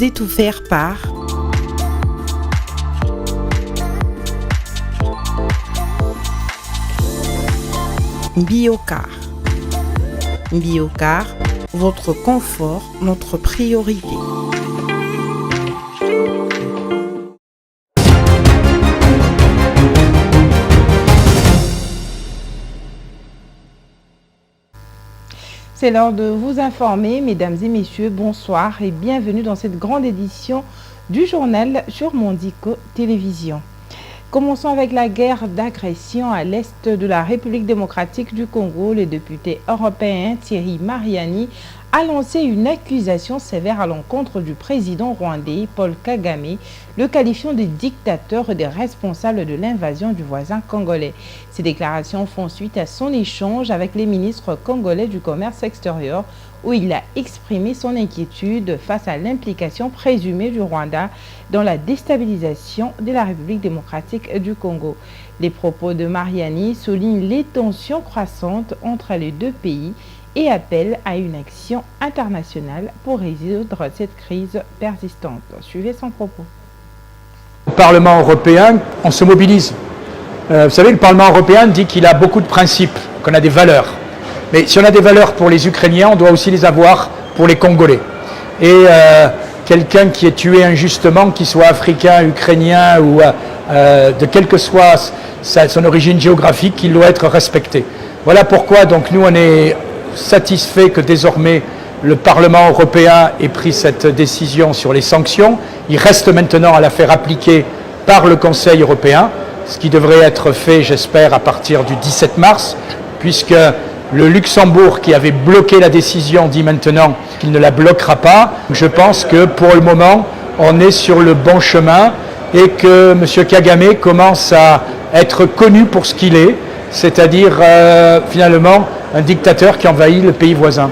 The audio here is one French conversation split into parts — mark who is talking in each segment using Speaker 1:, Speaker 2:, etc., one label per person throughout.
Speaker 1: est offert par Biocar. Biocar, votre confort, notre priorité. C'est l'heure de vous informer, mesdames et messieurs, bonsoir et bienvenue dans cette grande édition du journal sur Mondico Télévision. Commençons avec la guerre d'agression à l'est de la République démocratique du Congo. Le député européen Thierry Mariani a lancé une accusation sévère à l'encontre du président rwandais Paul Kagame, le qualifiant de dictateur et de responsable de l'invasion du voisin congolais. Ces déclarations font suite à son échange avec les ministres congolais du commerce extérieur, où il a exprimé son inquiétude face à l'implication présumée du Rwanda dans la déstabilisation de la République démocratique du Congo. Les propos de Mariani soulignent les tensions croissantes entre les deux pays et appellent à une action internationale pour résoudre cette crise persistante. Suivez son propos.
Speaker 2: Au Parlement européen, on se mobilise. Vous savez, le Parlement européen dit qu'il a beaucoup de principes, qu'on a des valeurs. Mais si on a des valeurs pour les Ukrainiens, on doit aussi les avoir pour les Congolais. Et quelqu'un qui est tué injustement, qu'il soit africain, ukrainien ou de quelle que soit son origine géographique, il doit être respecté. Voilà pourquoi donc nous on est satisfait que désormais le Parlement européen ait pris cette décision sur les sanctions. Il reste maintenant à la faire appliquer par le Conseil européen, ce qui devrait être fait, j'espère, à partir du 17 mars, puisque le Luxembourg, qui avait bloqué la décision, dit maintenant qu'il ne la bloquera pas. Je pense que pour le moment, on est sur le bon chemin et que M. Kagame commence à être connu pour ce qu'il est, c'est-à-dire finalement un dictateur qui envahit le pays voisin.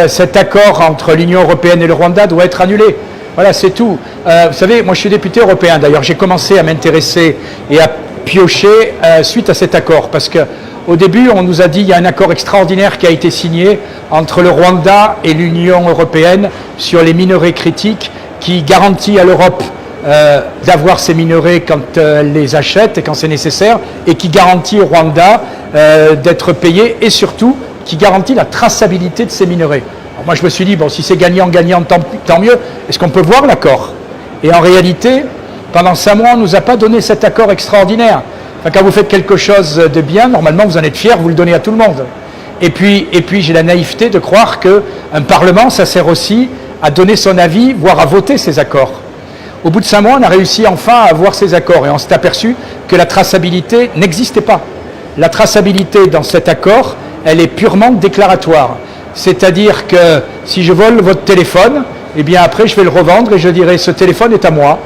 Speaker 2: Cet accord entre l'Union européenne et le Rwanda doit être annulé. Voilà, c'est tout. Vous savez, moi je suis député européen, d'ailleurs j'ai commencé à m'intéresser et à piocher suite à cet accord, parce que au début, on nous a dit qu'il y a un accord extraordinaire qui a été signé entre le Rwanda et l'Union européenne sur les minerais critiques qui garantit à l'Europe d'avoir ces minerais quand elle les achète et quand c'est nécessaire, et qui garantit au Rwanda d'être payé, et surtout qui garantit la traçabilité de ces minerais. Alors moi je me suis dit, bon, si c'est gagnant-gagnant, tant mieux. Est-ce qu'on peut voir l'accord? Et en réalité, pendant 5 mois, on ne nous a pas donné cet accord extraordinaire. Enfin, quand vous faites quelque chose de bien, normalement vous en êtes fier, vous le donnez à tout le monde. Et puis j'ai la naïveté de croire qu'un Parlement, ça sert aussi à donner son avis, voire à voter ces accords. Au bout de 5 mois, on a réussi enfin à avoir ces accords et on s'est aperçu que la traçabilité n'existait pas. La traçabilité dans cet accord, elle est purement déclaratoire. C'est-à-dire que si je vole votre téléphone, eh bien après je vais le revendre et je dirai ce téléphone est à moi.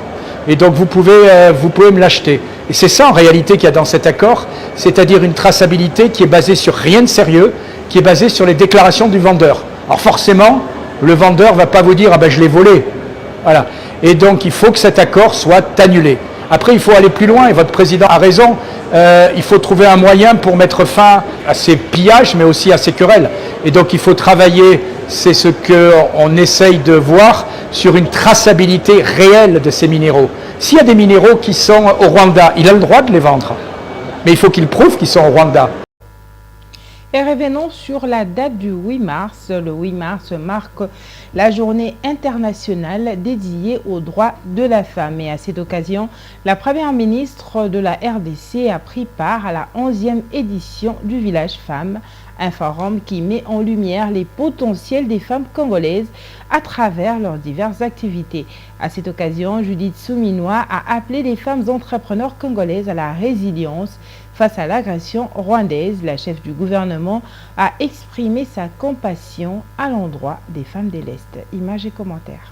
Speaker 2: Et donc vous pouvez me l'acheter. Et c'est ça en réalité qu'il y a dans cet accord, c'est-à-dire une traçabilité qui est basée sur rien de sérieux, qui est basée sur les déclarations du vendeur. Alors forcément, le vendeur ne va pas vous dire « ah ben je l'ai volé ». Voilà. Et donc il faut que cet accord soit annulé. Après il faut aller plus loin, et votre président a raison, il faut trouver un moyen pour mettre fin à ces pillages, mais aussi à ces querelles. Et donc il faut travailler, c'est ce qu'on essaye de voir, sur une traçabilité réelle de ces minéraux. S'il y a des minéraux qui sont au Rwanda, il a le droit de les vendre. Mais il faut qu'il prouve qu'ils sont au Rwanda.
Speaker 1: Et revenons sur la date du 8 mars. Le 8 mars marque la journée internationale dédiée aux droits de la femme. Et à cette occasion, la première ministre de la RDC a pris part à la 11e édition du Village Femmes, un forum qui met en lumière les potentiels des femmes congolaises à travers leurs diverses activités. À cette occasion, Judith Souminois a appelé les femmes entrepreneurs congolaises à la résilience face à l'agression rwandaise. La chef du gouvernement a exprimé sa compassion à l'endroit des femmes de l'Est. Images et commentaires.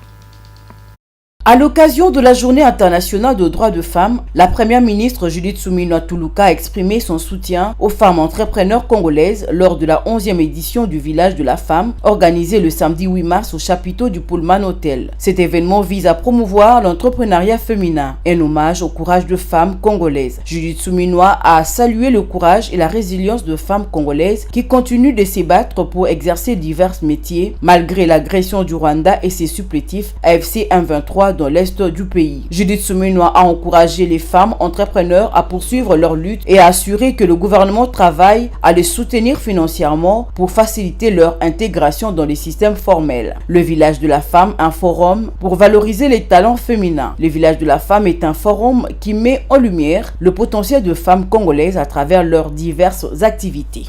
Speaker 3: À l'occasion de la Journée internationale des droits de femmes, la première ministre Judith Suminwa Tuluka a exprimé son soutien aux femmes entrepreneurs congolaises lors de la 11e édition du Village de la Femme, organisée le samedi 8 mars au chapiteau du Pullman Hotel. Cet événement vise à promouvoir l'entrepreneuriat féminin, un hommage au courage de femmes congolaises. Judith Suminwa a salué le courage et la résilience de femmes congolaises qui continuent de se battre pour exercer divers métiers malgré l'agression du Rwanda et ses supplétifs AFC M23 dans l'est du pays. Judith Suminwa a encouragé les femmes entrepreneurs à poursuivre leur lutte et a assuré que le gouvernement travaille à les soutenir financièrement pour faciliter leur intégration dans les systèmes formels. Le Village de la Femme, un forum pour valoriser les talents féminins. Le Village de la Femme est un forum qui met en lumière le potentiel de femmes congolaises à travers leurs diverses activités.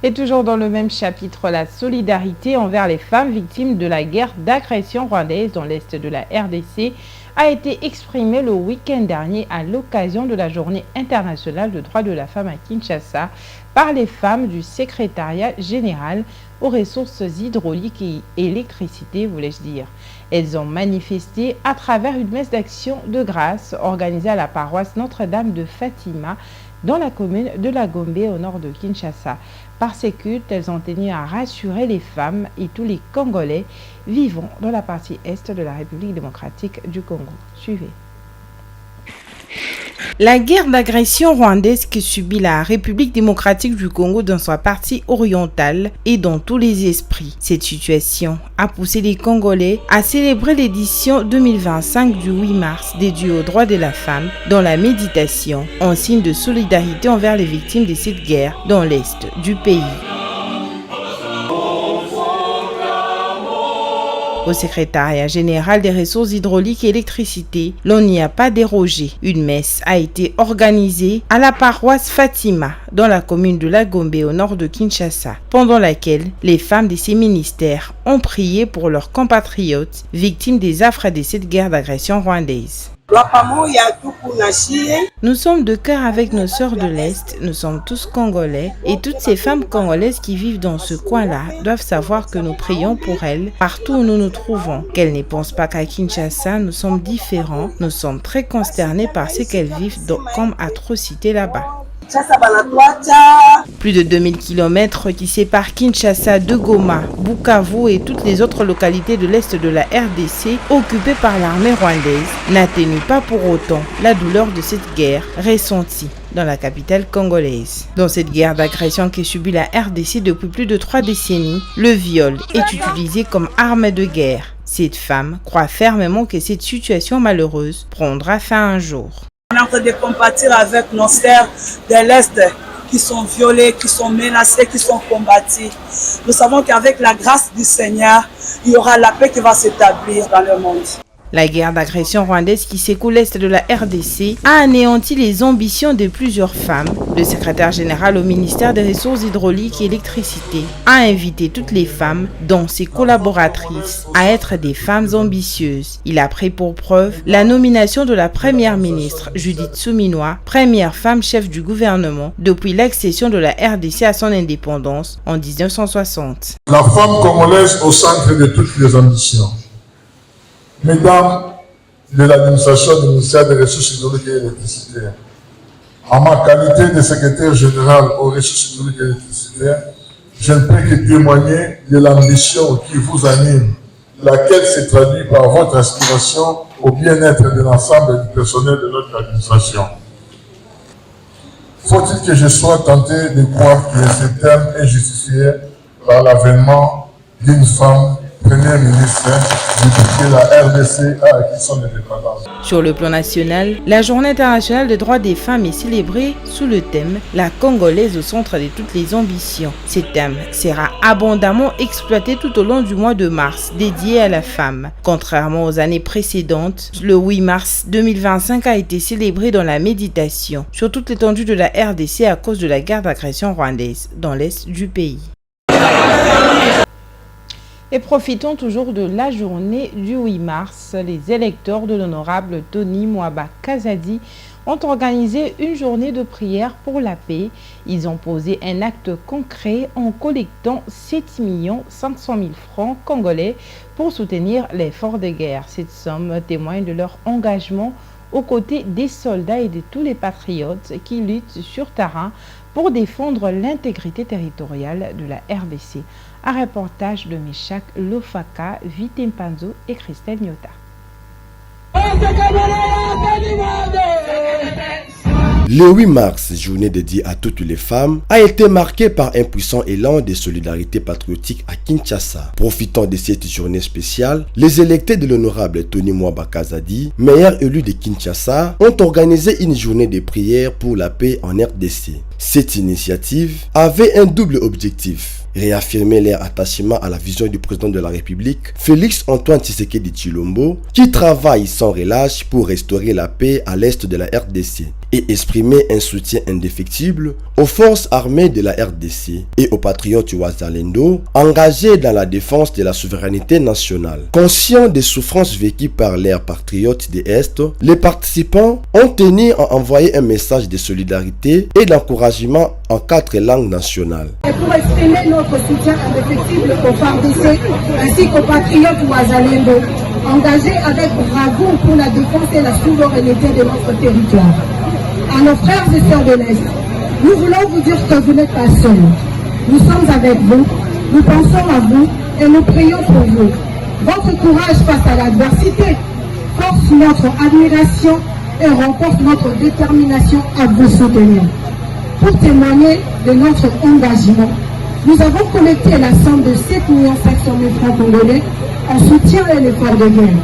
Speaker 1: Et toujours dans le même chapitre, la solidarité envers les femmes victimes de la guerre d'agression rwandaise dans l'est de la RDC a été exprimée le week-end dernier à l'occasion de la Journée internationale des droits de la femme à Kinshasa par les femmes du secrétariat général aux ressources hydrauliques et électricité, voulais-je dire. Elles ont manifesté à travers une messe d'action de grâce organisée à la paroisse Notre-Dame de Fatima dans la commune de la Gombe au nord de Kinshasa. Par ces cultes, elles ont tenu à rassurer les femmes et tous les Congolais vivant dans la partie est de la République démocratique du Congo. Suivez. La guerre d'agression rwandaise que subit la République démocratique du Congo dans sa partie orientale est dans tous les esprits. Cette situation a poussé les Congolais à célébrer l'édition 2025 du 8 mars dédiée aux droits de la femme dans la méditation, en signe de solidarité envers les victimes de cette guerre dans l'est du pays. Au secrétariat général des ressources hydrauliques et électricité, l'on n'y a pas dérogé. Une messe a été organisée à la paroisse Fatima, dans la commune de la Gombe au nord de Kinshasa, pendant laquelle les femmes de ces ministères ont prié pour leurs compatriotes victimes des affres de cette guerre d'agression rwandaise. Nous sommes de cœur avec nos sœurs de l'Est, nous sommes tous Congolais et toutes ces femmes congolaises qui vivent dans ce coin-là doivent savoir que nous prions pour elles partout où nous nous trouvons. Qu'elles ne pensent pas qu'à Kinshasa, nous sommes différents, nous sommes très consternés par ce qu'elles vivent comme atrocité là-bas. Plus de 2000 km qui séparent Kinshasa de Goma, Bukavu et toutes les autres localités de l'est de la RDC occupées par l'armée rwandaise n'atténuent pas pour autant la douleur de cette guerre ressentie dans la capitale congolaise. Dans cette guerre d'agression qui subit la RDC depuis plus de 3 décennies, le viol est utilisé comme arme de guerre. Cette femme croit fermement que cette situation malheureuse prendra fin un jour.
Speaker 4: On est en train de compatir avec nos sœurs de l'Est qui sont violées, qui sont menacées, qui sont combattues. Nous savons qu'avec la grâce du Seigneur, il y aura la paix qui va s'établir dans le monde.
Speaker 1: La guerre d'agression rwandaise qui secoue l'est de la RDC a anéanti les ambitions de plusieurs femmes. Le secrétaire général au ministère des Ressources hydrauliques et électricité a invité toutes les femmes, dont ses collaboratrices, à être des femmes ambitieuses. Il a pris pour preuve la nomination de la première ministre Judith Suminwa, première femme chef du gouvernement depuis l'accession de la RDC à son indépendance en 1960.
Speaker 5: La femme congolaise au centre de toutes les ambitions. Mesdames de l'administration du ministère des Ressources hydrauliques et électricité, en ma qualité de secrétaire général aux ressources hydrauliques et électricité, je ne peux que témoigner de l'ambition qui vous anime, laquelle se traduit par votre aspiration au bien-être de l'ensemble du personnel de notre administration. Faut-il que je sois tenté de croire que ce terme est justifié par l'avènement d'une femme Premier ministre depuis que la RDC a acquis son indépendance.
Speaker 1: Sur le plan national, la Journée internationale des droits des femmes est célébrée sous le thème « La Congolaise au centre de toutes les ambitions ». Ce thème sera abondamment exploité tout au long du mois de mars, dédié à la femme. Contrairement aux années précédentes, le 8 mars 2025 a été célébré dans la méditation sur toute l'étendue de la RDC à cause de la guerre d'agression rwandaise dans l'est du pays. Et profitons toujours de la journée du 8 mars. Les électeurs de l'honorable Tony Mwaba Kazadi ont organisé une journée de prière pour la paix. Ils ont posé un acte concret en collectant 7 500 000 francs congolais pour soutenir l'effort de guerre. Cette somme témoigne de leur engagement aux côtés des soldats et de tous les patriotes qui luttent sur terrain pour défendre l'intégrité territoriale de la RDC. Un reportage de Meshak Lofaka, Vite Mpanzo et Christelle Nyota.
Speaker 6: Le 8 mars, journée dédiée à toutes les femmes, a été marquée par un puissant élan de solidarité patriotique à Kinshasa. Profitant de cette journée spéciale, les électés de l'honorable Tony Mwaba Kazadi, meilleur élu de Kinshasa, ont organisé une journée de prière pour la paix en RDC. Cette initiative avait un double objectif: réaffirmer leur attachement à la vision du président de la République, Félix Antoine Tshisekedi Tshilombo, qui travaille sans relâche pour restaurer la paix à l'est de la RDC, et exprimer un soutien indéfectible aux forces armées de la RDC et aux patriotes Wazalendo engagés dans la défense de la souveraineté nationale. Conscients des souffrances vécues par leurs patriotes de l'Est, les participants ont tenu à envoyer un message de solidarité et d'encouragement en 4 langues nationales.
Speaker 7: Et pour exprimer notre soutien indéfectible aux FARDC ainsi qu'aux patriotes Wazalendo engagés avec bravoure pour la défense et la souveraineté de notre territoire. À nos frères et sœurs de l'Est, nous voulons vous dire que vous n'êtes pas seuls. Nous sommes avec vous, nous pensons à vous et nous prions pour vous. Votre courage face à l'adversité force notre admiration et renforce notre détermination à vous soutenir. Pour témoigner de notre engagement, nous avons collecté la somme de 7 500 000 francs congolais en soutien à l'effort de guerre.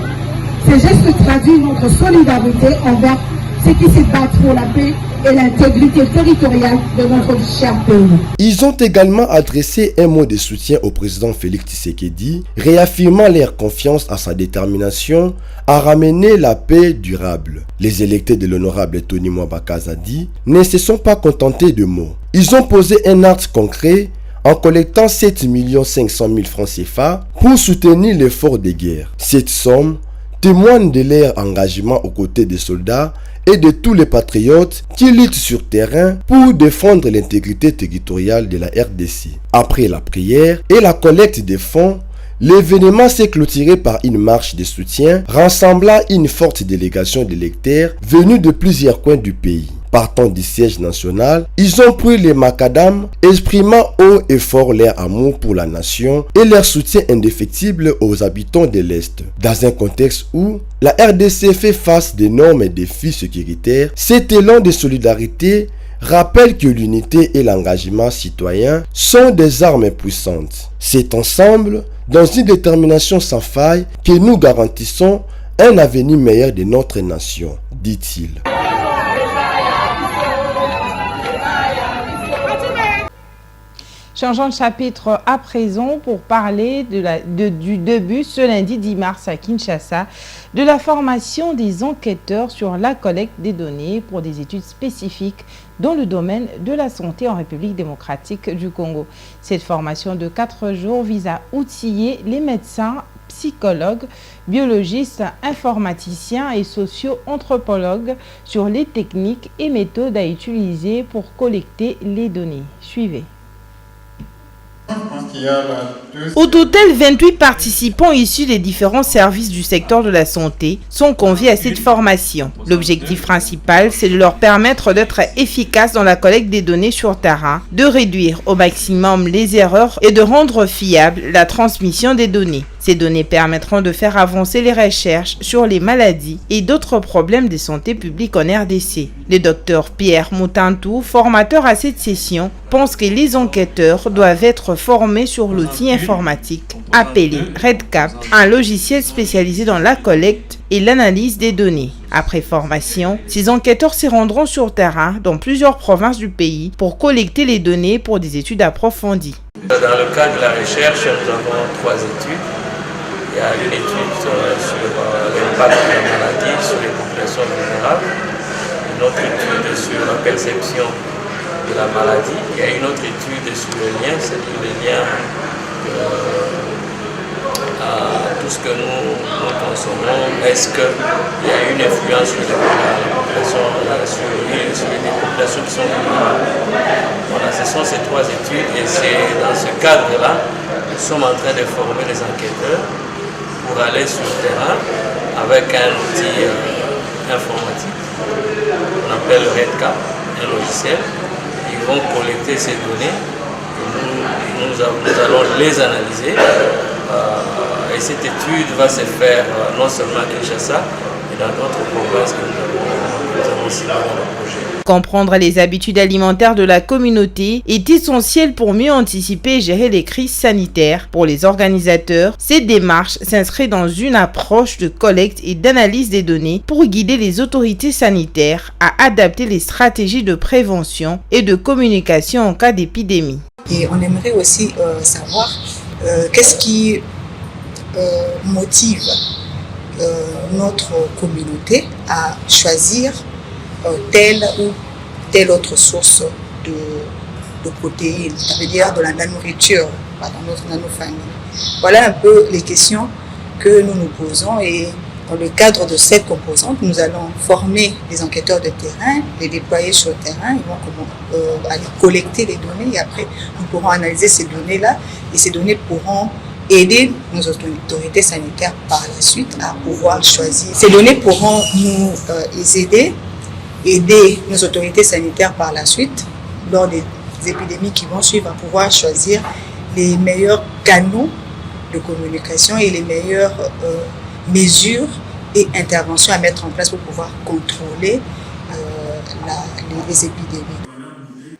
Speaker 7: Ces gestes traduisent notre solidarité envers ceux qui se battent pour la paix et l'intégrité territoriale de notre cher pays.
Speaker 6: Ils ont également adressé un mot de soutien au président Félix Tshisekedi, réaffirmant leur confiance à sa détermination à ramener la paix durable. Les électés de l'honorable Tony Mwaba Kazadi ne se sont pas contentés de mots. Ils ont posé un acte concret en collectant 7 500 000 francs CFA pour soutenir l'effort de guerre. Cette somme témoigne de leur engagement aux côtés des soldats et de tous les patriotes qui luttent sur terrain pour défendre l'intégrité territoriale de la RDC. Après la prière et la collecte des fonds, l'événement s'est clôturé par une marche de soutien rassemblant une forte délégation d'électeurs venus de plusieurs coins du pays. Partant du siège national, ils ont pris les macadam, exprimant haut et fort leur amour pour la nation et leur soutien indéfectible aux habitants de l'Est. Dans un contexte où la RDC fait face d'énormes défis sécuritaires, cet élan de solidarité rappelle que l'unité et l'engagement citoyen sont des armes puissantes. C'est ensemble, dans une détermination sans faille, que nous garantissons un avenir meilleur de notre nation, dit-il.
Speaker 1: Changeons de chapitre à présent pour parler du début ce lundi 10 mars à Kinshasa de la formation des enquêteurs sur la collecte des données pour des études spécifiques dans le domaine de la santé en République démocratique du Congo. Cette formation de 4 jours vise à outiller les médecins, psychologues, biologistes, informaticiens et socio-anthropologues sur les techniques et méthodes à utiliser pour collecter les données. Suivez. Au total, 28 participants issus des différents services du secteur de la santé sont conviés à cette formation. L'objectif principal, c'est de leur permettre d'être efficaces dans la collecte des données sur terrain, de réduire au maximum les erreurs et de rendre fiable la transmission des données. Ces données permettront de faire avancer les recherches sur les maladies et d'autres problèmes de santé publique en RDC. Le docteur Pierre Moutantou, formateur à cette session, pense que les enquêteurs doivent être formés sur l'outil informatique appelé RedCap, un logiciel spécialisé dans la collecte et l'analyse des données. Après formation, ces enquêteurs se rendront sur terrain dans plusieurs provinces du pays pour collecter les données pour des études approfondies.
Speaker 8: Dans le cadre de la recherche, nous avons 3 études. Il y a une étude sur l'impact de la maladie sur les populations vulnérables, une autre étude sur la perception de la maladie, il y a une autre étude sur le lien, c'est-à-dire le lien tout ce que nous consommons, est-ce qu'il y a une influence sur la population, sur les populations qui sont vulnérables. Voilà, ce sont ces 3 études et c'est dans ce cadre-là nous sommes en train de former les enquêteurs pour aller sur le terrain avec un outil informatique qu'on appelle REDCap, un logiciel. Ils vont collecter ces données et nous allons les analyser. Et cette étude va se faire non seulement à Kinshasa, mais dans d'autres provinces que nous avons ciblées dans le projet.
Speaker 1: Comprendre les habitudes alimentaires de la communauté est essentiel pour mieux anticiper et gérer les crises sanitaires. Pour les organisateurs, cette démarche s'inscrit dans une approche de collecte et d'analyse des données pour guider les autorités sanitaires à adapter les stratégies de prévention et de communication en cas d'épidémie.
Speaker 9: Et on aimerait aussi savoir qu'est-ce qui motive notre communauté à choisir telle ou telle autre source de protéines, ça veut dire de la nourriture dans nos familles. Voilà un peu les questions que nous nous posons et dans le cadre de cette composante, nous allons former les enquêteurs de terrain, les déployer sur le terrain, ils vont aller collecter les données et après nous pourrons analyser ces données-là et ces données pourront aider nos autorités sanitaires par la suite à pouvoir choisir. Ces données pourront nous aider nos autorités sanitaires par la suite, lors des épidémies qui vont suivre, à pouvoir choisir les meilleurs canaux de communication et les meilleures mesures et interventions à mettre en place pour pouvoir contrôler les épidémies.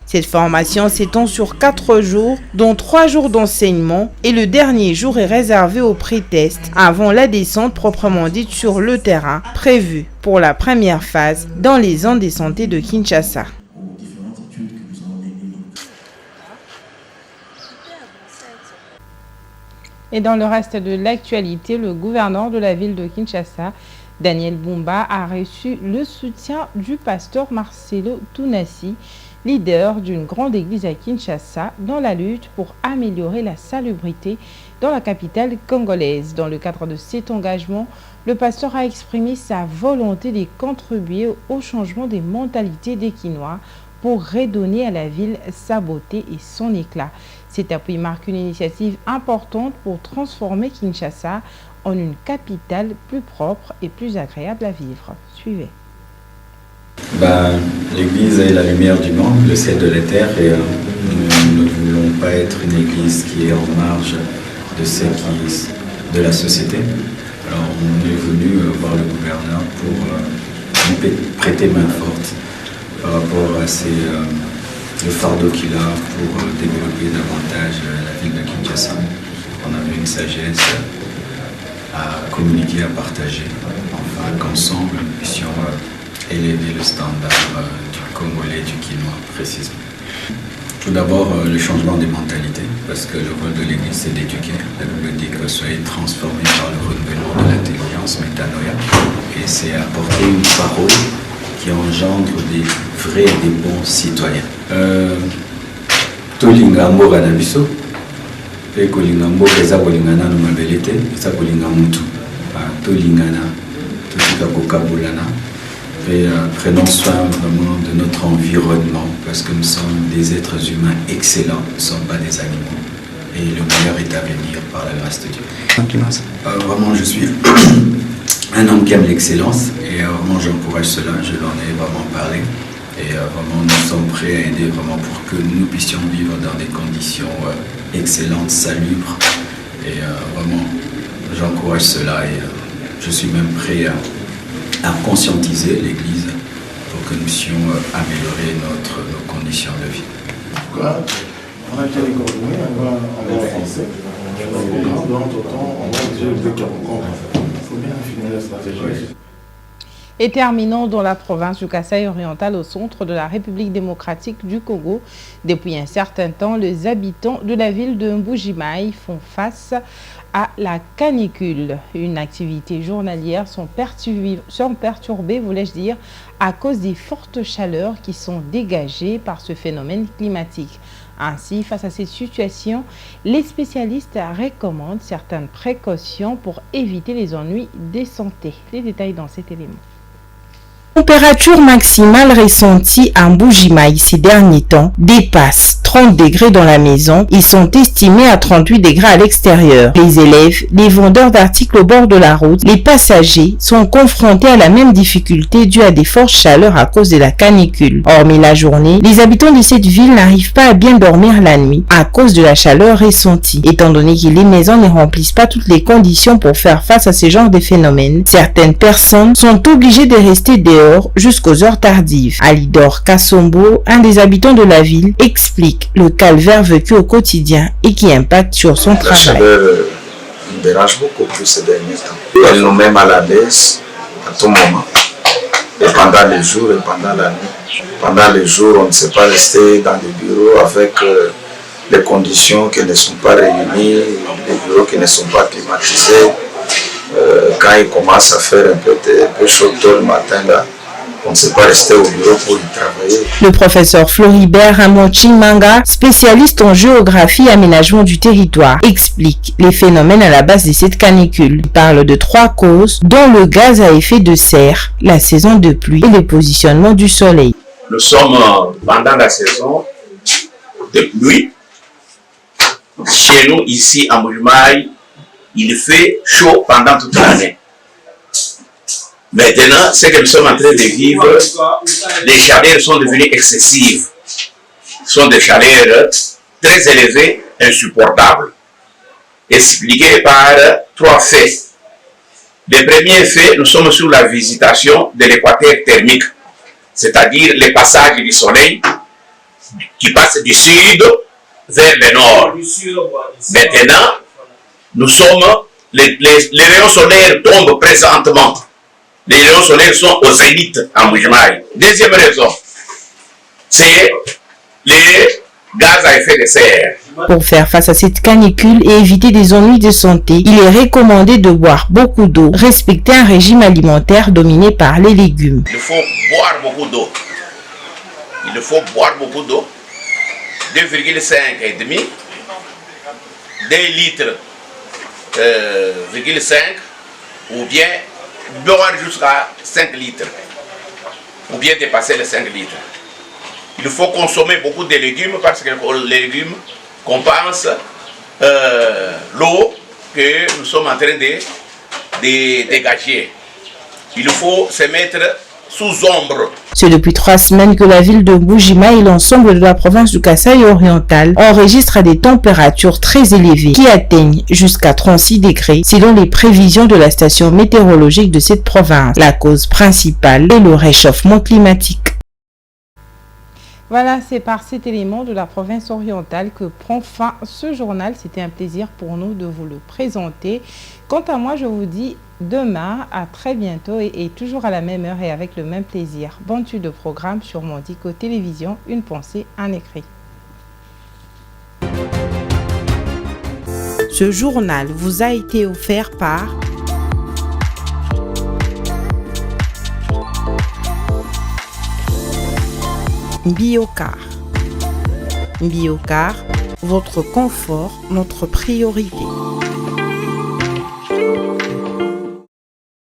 Speaker 1: Cette formation s'étend sur 4 jours, dont 3 jours d'enseignement et le dernier jour est réservé au pré-test avant la descente proprement dite sur le terrain prévue pour la première phase dans les zones de santé de Kinshasa. Et dans le reste de l'actualité, le gouverneur de la ville de Kinshasa, Daniel Bumba, a reçu le soutien du pasteur Marcelo Tunasi, leader d'une grande église à Kinshasa, dans la lutte pour améliorer la salubrité dans la capitale congolaise. Dans le cadre de cet engagement, le pasteur a exprimé sa volonté de contribuer au changement des mentalités des Kinois pour redonner à la ville sa beauté et son éclat. Cet appui marque une initiative importante pour transformer Kinshasa en une capitale plus propre et plus agréable à vivre. Suivez.
Speaker 10: L'église est la lumière du monde, le ciel de la terre, et nous ne voulons pas être une église qui est en marge de la société. Alors on est venu voir le gouverneur pour nous prêter main forte par rapport à le fardeau qu'il a pour développer davantage la ville de Kinshasa. On avait une sagesse à communiquer, à partager, afin qu'ensemble nous puissions élever le standard du Congolais, du Kinois précisément. Tout d'abord, le changement des mentalités, parce que le rôle de l'Église, c'est d'éduquer. La Bible dit que soyez transformés par le renouvellement de l'intelligence, métanoïa, et c'est apporter une parole qui engendre des vrais et des bons citoyens. Tolinga mboka na biso, pe kolinga mboka eza kolingana na mabele te, eza kolinga mutu. Tolingana, totika kokabolana. Et prenons soin vraiment de notre environnement parce que nous sommes des êtres humains excellents, nous ne sommes pas des animaux. Et le meilleur est à venir par la grâce de Dieu. Vraiment, je suis un homme qui aime l'excellence et vraiment j'encourage cela, je l'en ai vraiment parlé. Et vraiment, nous sommes prêts à aider vraiment pour que nous puissions vivre dans des conditions excellentes, salubres. Et vraiment, j'encourage cela et je suis même prêt à conscientiser l'Église pour que nous puissions améliorer nos conditions de vie.
Speaker 11: On a déjà les coordonnées, on va en français. Dans notre temps, on va déjà le dire il faut bien affiner la stratégie.
Speaker 1: Et terminons dans la province du Kasaï oriental au centre de la République démocratique du Congo. Depuis un certain temps, les habitants de la ville de Mbujimaï font face à la canicule. Une activité journalière sont perturbées, voulais-je dire, à cause des fortes chaleurs qui sont dégagées par ce phénomène climatique. Ainsi, face à cette situation, les spécialistes recommandent certaines précautions pour éviter les ennuis de santé. Les détails dans cet élément.
Speaker 12: Température maximale ressentie à Mbuji-Mayi ces derniers temps dépasse 30 degrés dans la maison. Ils sont estimés à 38 degrés à l'extérieur. Les élèves, les vendeurs d'articles au bord de la route, les passagers sont confrontés à la même difficulté due à des fortes chaleurs à cause de la canicule. Hormis la journée, les habitants de cette ville n'arrivent pas à bien dormir la nuit à cause de la chaleur ressentie. Étant donné que les maisons ne remplissent pas toutes les conditions pour faire face à ce genre de phénomènes, certaines personnes sont obligées de rester dehors jusqu'aux heures tardives. Alidor Kassombo, un des habitants de la ville, explique le calvaire vécu au quotidien et qui impacte sur son travail.
Speaker 13: La chaleur nous dérange beaucoup plus ces derniers temps. Elle nous met mal à l'aise à tout moment. Et pendant les jours et pendant la nuit. Pendant les jours, on ne sait pas rester dans les bureaux avec les conditions qui ne sont pas réunies, les bureaux qui ne sont pas climatisés. Quand il commence à faire un peu chaud tôt le matin, là, on ne sait pas rester au bureau pour y travailler.
Speaker 12: Le professeur Floribert Ramonchimanga, spécialiste en géographie et aménagement du territoire, explique les phénomènes à la base de cette canicule. Il parle de 3 causes, dont le gaz à effet de serre, la saison de pluie et le positionnement du soleil.
Speaker 14: Nous sommes pendant la saison de pluie. Chez nous, ici à Mbuji-Mayi, il fait chaud pendant toute l'année. Maintenant, ce que nous sommes en train de vivre, les chaleurs sont devenues excessives. Ce sont des chaleurs très élevées, insupportables. Expliquées par 3 faits. Le premier fait, nous sommes sous la visitation de l'équateur thermique, c'est-à-dire le passage du soleil qui passe du sud vers le nord. Maintenant, nous sommes, les rayons solaires tombent présentement. Les rayons solaires sont au zénith en Mbuji-Mayi. Deuxième raison, c'est les gaz à effet de serre.
Speaker 12: Pour faire face à cette canicule et éviter des ennuis de santé, il est recommandé de boire beaucoup d'eau, respecter un régime alimentaire dominé par les légumes.
Speaker 14: Il faut boire beaucoup d'eau. Il faut boire beaucoup d'eau. 2,5 et demi, 2 litres 0,5 ou bien boire jusqu'à 5 litres ou bien dépasser les 5 litres. Il faut consommer beaucoup de légumes parce que les légumes compensent l'eau que nous sommes en train de dégager. Il faut se mettre sous ombre.
Speaker 12: C'est depuis 3 semaines que la ville de Mbuji-Mayi et l'ensemble de la province du Kasaï oriental enregistrent des températures très élevées qui atteignent jusqu'à 36 degrés selon les prévisions de la station météorologique de cette province. La cause principale est le réchauffement climatique.
Speaker 1: Voilà, c'est par cet élément de la province orientale que prend fin ce journal. C'était un plaisir pour nous de vous le présenter. Quant à moi, je vous dis demain, à très bientôt et toujours à la même heure et avec le même plaisir. Bonne suite de programme sur Mondico Télévision, une pensée, un écrit.
Speaker 12: Ce journal vous a été offert par Biocar. Biocar, votre confort, notre priorité.